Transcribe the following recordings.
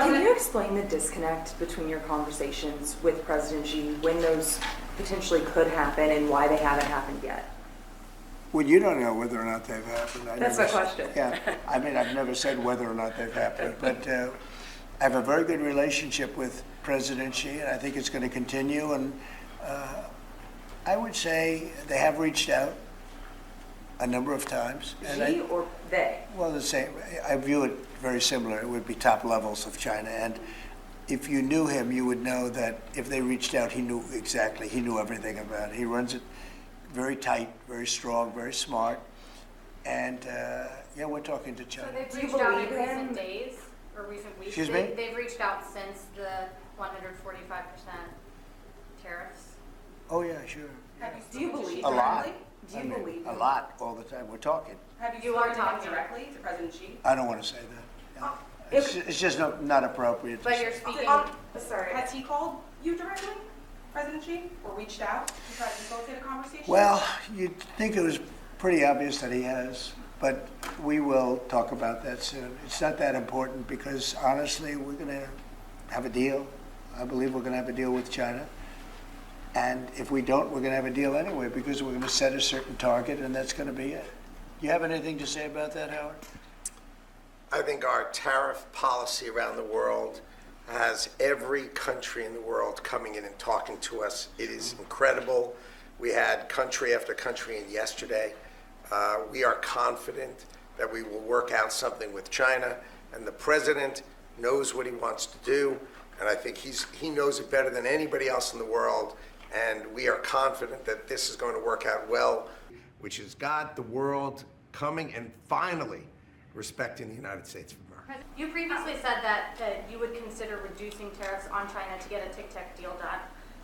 Can you explain the disconnect between your conversations with President Xi, when those potentially could happen and why they haven't happened yet? Well, you don't know whether or not they've happened. That's my question. Yeah, I mean, I've never said whether or not they've happened, but I have a very good relationship with President Xi, and I think it's going to continue. And I would say they have reached out a number of times. Xi or they? Well, the same. I view it very similar. It would be top levels of China. And if you knew him, you would know that if they reached out, he knew exactly. He knew everything about it. He runs it very tight, very strong, very smart. And yeah, we're talking to China. So they've reached out in recent days or recent weeks? Excuse me? They've reached out since the 145% tariffs? Oh, yeah, sure. Do you believe A lot. Do you believe a lot all the time. We're talking. Have you are spoken talking directly to President Xi? I don't want to say that. No. It's just not appropriate. to But say. you're speaking. Sorry. Has he called you directly, President Xi, or reached out to try to facilitate a conversation? Well, you'd think it was pretty obvious that he has, but we will talk about that soon. It's not that important because, honestly, we're going to have a deal. I believe we're going to have a deal with China. And if we don't, we're going to have a deal anyway because we're going to set a certain target, and that's going to be it. Do you have anything to say about that, Howard? I think our tariff policy around the world has every country in the world coming in and talking to us. It is incredible. We had country after country in yesterday. We are confident that we will work out something with China, and the president knows what he wants to do, and I think he knows it better than anybody else in the world, and we are confident that this is going to work out well, which has got the world coming and finally respecting the United States of America. You previously said that you would consider reducing tariffs on China to get a TikTok deal done.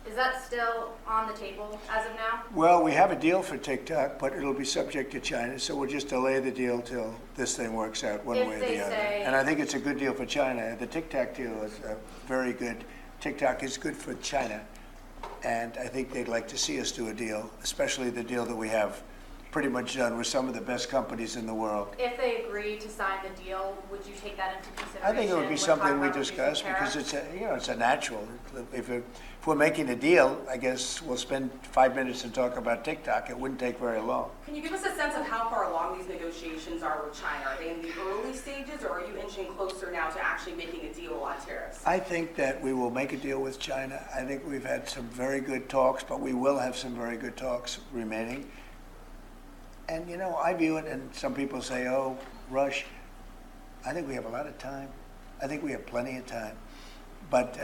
Is that still on the table as of now? Well, we have a deal for TikTok, but it'll be subject to China, so we'll just delay the deal till this thing works out one If way or they the other. say- And I think it's a good deal for China. The TikTok deal is very good. TikTok is good for China, and I think they'd like to see us do a deal, especially the deal that we have pretty much done with some of the best companies in the world. If they agree to sign the deal, would you take that into consideration? I think it would be when something talking we about reducing discuss because tariffs? it's a natural. If we're making a deal, I guess we'll spend 5 minutes and talk about TikTok. It wouldn't take very long. Can you give us a sense of how far along these negotiations are with China? Are they in the early stages, or are you inching closer now to actually making a deal on tariffs? I think that we will make a deal with China. I think we've had some very good talks, but we will have some very good talks remaining. And, you know, I view it, and some people say, oh, rush. I think we have a lot of time. I think we have plenty of time. But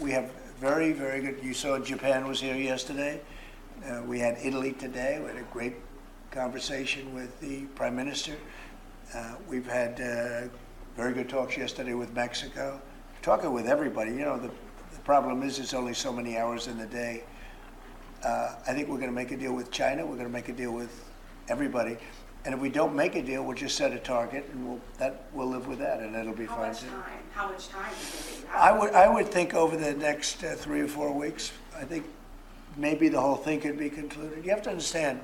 we have very, very good. You saw Japan was here yesterday. We had Italy today. We had a great conversation with the Prime Minister. We've had very good talks yesterday with Mexico. Talking with everybody. You know, the problem is it's only so many hours in the day. I think we're going to make a deal with China. We're going to make a deal with everybody. And if we don't make a deal, we'll just set a target, and we'll live with that, and it'll be How fine much too. time? How much time do you think that you have? I would think over the next 3 or 4 weeks, I think maybe the whole thing could be concluded. You have to understand,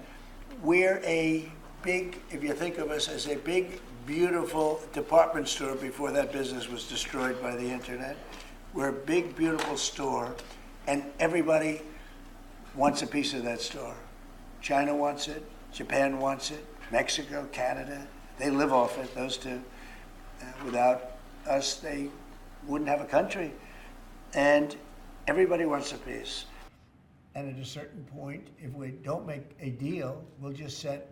we're a big, if you think of us as a big, beautiful department store before that business was destroyed by the internet. We're a big, beautiful store, and everybody wants a piece of that store. China wants it, Japan wants it, Mexico, Canada, they live off it, those two. Without us, they wouldn't have a country. And everybody wants a piece. And at a certain point, if we don't make a deal, we'll just set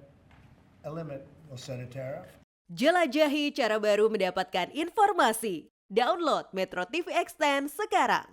a limit. We'll set a tariff. Jelajahi cara baru mendapatkan informasi. Download MetroTV Extend sekarang.